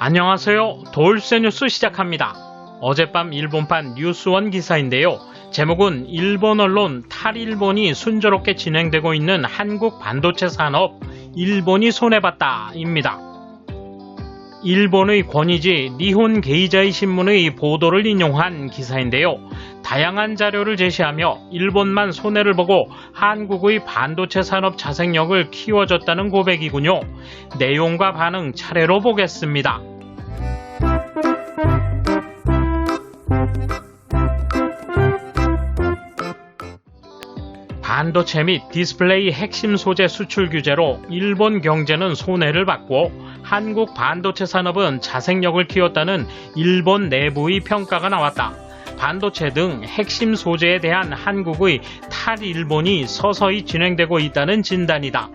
안녕하세요. 도울세 뉴스 시작합니다. 어젯밤 일본판 뉴스원 기사인데요. 제목은 일본 언론 탈일본이 순조롭게 진행되고 있는 한국 반도체 산업, 일본이 손해봤다입니다. 일본의 권위지 니혼 게이자이 신문의 보도를 인용한 기사인데요. 다양한 자료를 제시하며 일본만 손해를 보고 한국의 반도체 산업 자생력을 키워줬다는 고백이군요. 내용과 반응 차례로 보겠습니다. 반도체 및 디스플레이 핵심 소재 수출 규제로 일본 경제는 손해를 받고 한국 반도체 산업은 자생력을 키웠다는 일본 내부의 평가가 나왔다. 반도체 등 핵심 소재에 대한 한국의 탈일본이 서서히 진행되고 있다는 진단이다.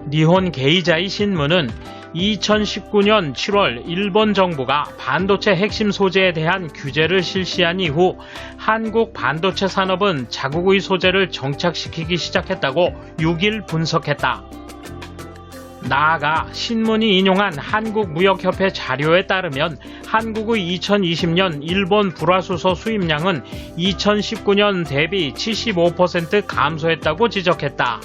니혼 게이자이 신문은 2019년 7월 일본 정부가 반도체 핵심 소재에 대한 규제를 실시한 이후 한국 반도체 산업은 자국의 소재를 정착시키기 시작했다고 6일 분석했다. 나아가 신문이 인용한 한국무역협회 자료에 따르면 한국의 2020년 일본 불화수소 수입량은 2019년 대비 75% 감소했다고 지적했다.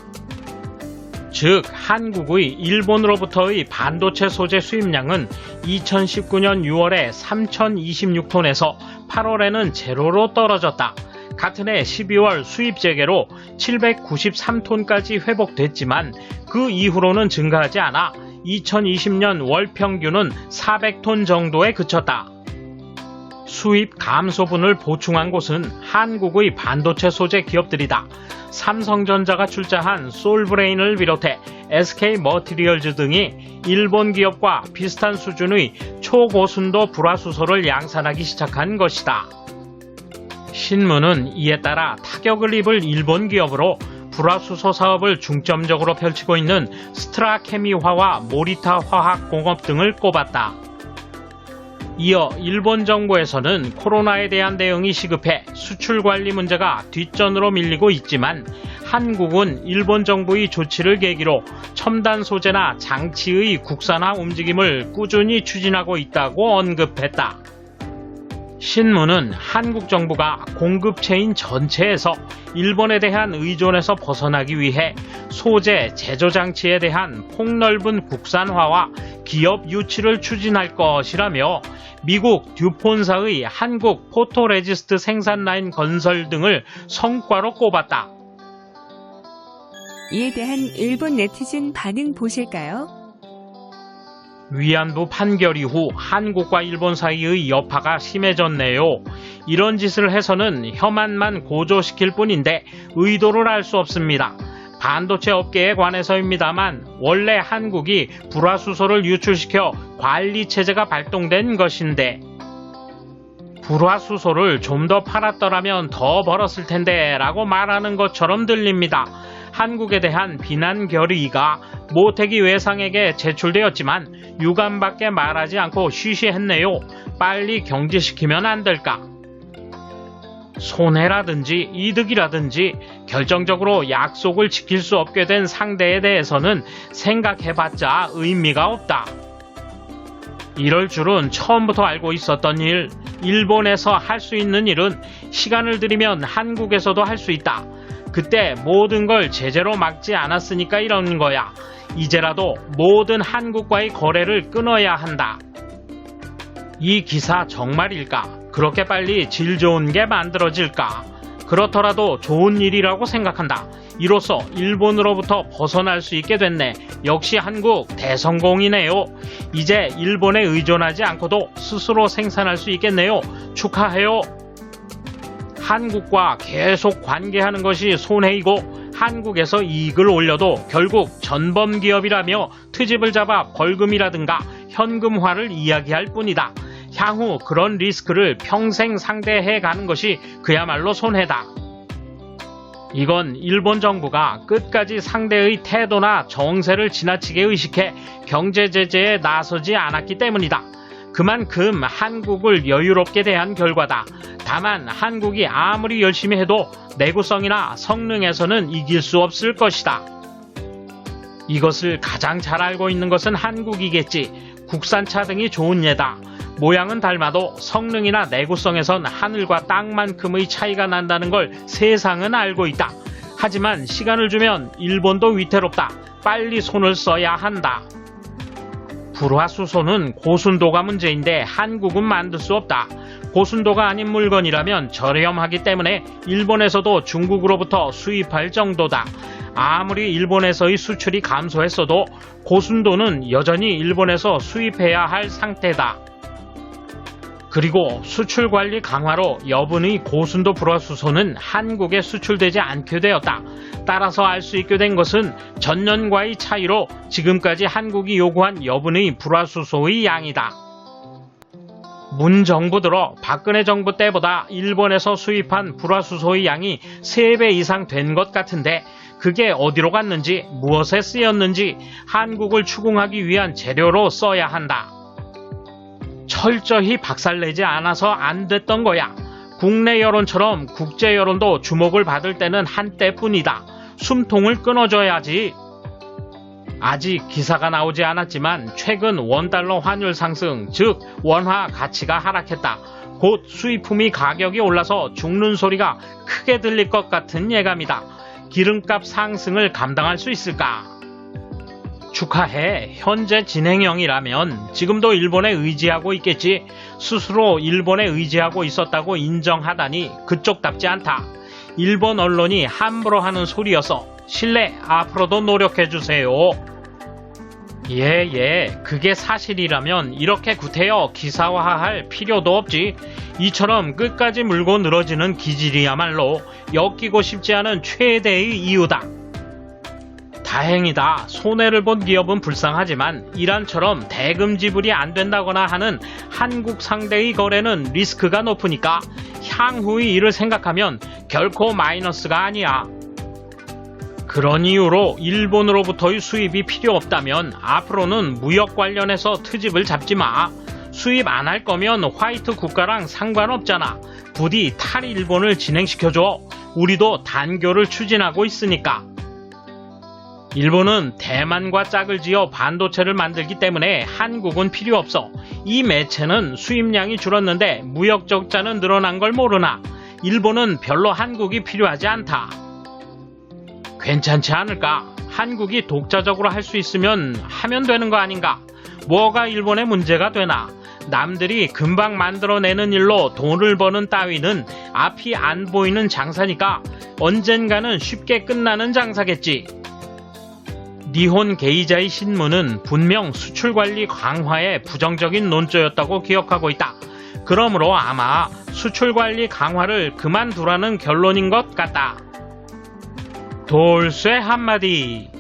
즉 한국의 일본으로부터의 반도체 소재 수입량은 2019년 6월에 3026톤에서 8월에는 제로로 떨어졌다. 같은 해 12월 수입 재개로 793톤까지 회복됐지만 그 이후로는 증가하지 않아 2020년 월 평균은 400톤 정도에 그쳤다. 수입 감소분을 보충한 곳은 한국의 반도체 소재 기업들이다. 삼성전자가 출자한 솔브레인을 비롯해 SK머티리얼즈 등이 일본 기업과 비슷한 수준의 초고순도 불화수소를 양산하기 시작한 것이다. 신문은 이에 따라 타격을 입을 일본 기업으로 불화수소 사업을 중점적으로 펼치고 있는 스트라케미화와 모리타 화학공업 등을 꼽았다. 이어 일본 정부에서는 코로나에 대한 대응이 시급해 수출 관리 문제가 뒷전으로 밀리고 있지만 한국은 일본 정부의 조치를 계기로 첨단 소재나 장치의 국산화 움직임을 꾸준히 추진하고 있다고 언급했다. 신문은 한국 정부가 공급 체인 전체에서 일본에 대한 의존에서 벗어나기 위해 소재, 제조 장치에 대한 폭넓은 국산화와 기업 유치를 추진할 것이라며 미국 듀폰사의 한국 포토레지스트 생산 라인 건설 등을 성과로 꼽았다. 이에 대한 일본 네티즌 반응 보실까요? 위안부 판결 이후 한국과 일본 사이의 여파가 심해졌네요. 이런 짓을 해서는 혐한만 고조시킬 뿐인데 의도를 알 수 없습니다. 반도체 업계에 관해서입니다만 원래 한국이 불화수소를 유출시켜 관리체제가 발동된 것인데 불화수소를 좀 더 팔았더라면 더 벌었을 텐데 라고 말하는 것처럼 들립니다. 한국에 대한 비난 결의가 모태기 외상에게 제출되었지만 유감밖에 말하지 않고 쉬쉬했네요. 빨리 경지시키면 안 될까? 손해라든지 이득이라든지 결정적으로 약속을 지킬 수 없게 된 상대에 대해서는 생각해봤자 의미가 없다. 이럴 줄은 처음부터 알고 있었던 일, 일본에서 할 수 있는 일은 시간을 들이면 한국에서도 할 수 있다. 그때 모든 걸 제재로 막지 않았으니까 이런 거야. 이제라도 모든 한국과의 거래를 끊어야 한다. 이 기사 정말일까? 그렇게 빨리 질 좋은 게 만들어질까? 그렇더라도 좋은 일이라고 생각한다. 이로써 일본으로부터 벗어날 수 있게 됐네. 역시 한국 대성공이네요. 이제 일본에 의존하지 않고도 스스로 생산할 수 있겠네요. 축하해요. 한국과 계속 관계하는 것이 손해이고 한국에서 이익을 올려도 결국 전범기업이라며 트집을 잡아 벌금이라든가 현금화를 이야기할 뿐이다. 향후 그런 리스크를 평생 상대해 가는 것이 그야말로 손해다. 이건 일본 정부가 끝까지 상대의 태도나 정세를 지나치게 의식해 경제 제재에 나서지 않았기 때문이다. 그만큼 한국을 여유롭게 대한 결과다. 다만 한국이 아무리 열심히 해도 내구성이나 성능에서는 이길 수 없을 것이다. 이것을 가장 잘 알고 있는 것은 한국이겠지. 국산차 등이 좋은 예다. 모양은 닮아도 성능이나 내구성에선 하늘과 땅만큼의 차이가 난다는 걸 세상은 알고 있다. 하지만 시간을 주면 일본도 위태롭다. 빨리 손을 써야 한다. 불화수소는 고순도가 문제인데 한국은 만들 수 없다. 고순도가 아닌 물건이라면 저렴하기 때문에 일본에서도 중국으로부터 수입할 정도다. 아무리 일본에서의 수출이 감소했어도 고순도는 여전히 일본에서 수입해야 할 상태다. 그리고 수출 관리 강화로 여분의 고순도 불화수소는 한국에 수출되지 않게 되었다. 따라서 알 수 있게 된 것은 전년과의 차이로 지금까지 한국이 요구한 여분의 불화수소의 양이다. 문 정부 들어 박근혜 정부 때보다 일본에서 수입한 불화수소의 양이 3배 이상 된 것 같은데 그게 어디로 갔는지 무엇에 쓰였는지 한국을 추궁하기 위한 재료로 써야 한다. 철저히 박살내지 않아서 안 됐던 거야. 국내 여론처럼 국제 여론도 주목을 받을 때는 한때뿐이다. 숨통을 끊어줘야지. 아직 기사가 나오지 않았지만 최근 원달러 환율 상승, 즉 원화 가치가 하락했다. 곧 수입품이 가격이 올라서 죽는 소리가 크게 들릴 것 같은 예감이다. 기름값 상승을 감당할 수 있을까? 축하해. 현재 진행형이라면 지금도 일본에 의지하고 있겠지. 스스로 일본에 의지하고 있었다고 인정하다니 그쪽답지 않다. 일본 언론이 함부로 하는 소리여서 신뢰 앞으로도 노력해주세요. 예, 그게 사실이라면 이렇게 구태여 기사화할 필요도 없지. 이처럼 끝까지 물고 늘어지는 기질이야말로 엮이고 싶지 않은 최대의 이유다. 다행이다. 손해를 본 기업은 불쌍하지만 이란처럼 대금 지불이 안 된다거나 하는 한국 상대의 거래는 리스크가 높으니까 향후의 일을 생각하면 결코 마이너스가 아니야. 그런 이유로 일본으로부터의 수입이 필요 없다면 앞으로는 무역 관련해서 트집을 잡지 마. 수입 안 할 거면 화이트 국가랑 상관없잖아. 부디 탈일본을 진행시켜줘. 우리도 단교를 추진하고 있으니까. 일본은 대만과 짝을 지어 반도체를 만들기 때문에 한국은 필요 없어. 이 매체는 수입량이 줄었는데 무역 적자는 늘어난 걸 모르나. 일본은 별로 한국이 필요하지 않다. 괜찮지 않을까? 한국이 독자적으로 할 수 있으면 하면 되는 거 아닌가? 뭐가 일본의 문제가 되나? 남들이 금방 만들어내는 일로 돈을 버는 따위는 앞이 안 보이는 장사니까 언젠가는 쉽게 끝나는 장사겠지. 니혼 게이자이 신문은 분명 수출 관리 강화에 부정적인 논조였다고 기억하고 있다. 그러므로 아마 수출 관리 강화를 그만두라는 결론인 것 같다. 돌쇠 한마디.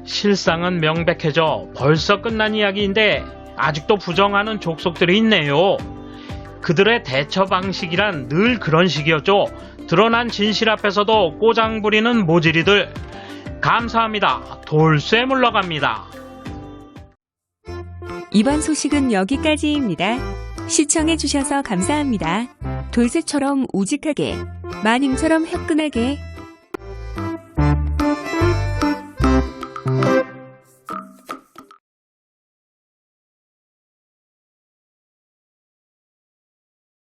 실상은 명백해져 벌써 끝난 이야기인데 아직도 부정하는 족속들이 있네요. 그들의 대처 방식이란 늘 그런 식이었죠. 드러난 진실 앞에서도 꼬장 부리는 모질이들. 감사합니다. 돌쇠 물러갑니다. 이번 소식은 여기까지입니다. 시청해주셔서 감사합니다. 돌쇠처럼 우직하게, 마님처럼 화끈하게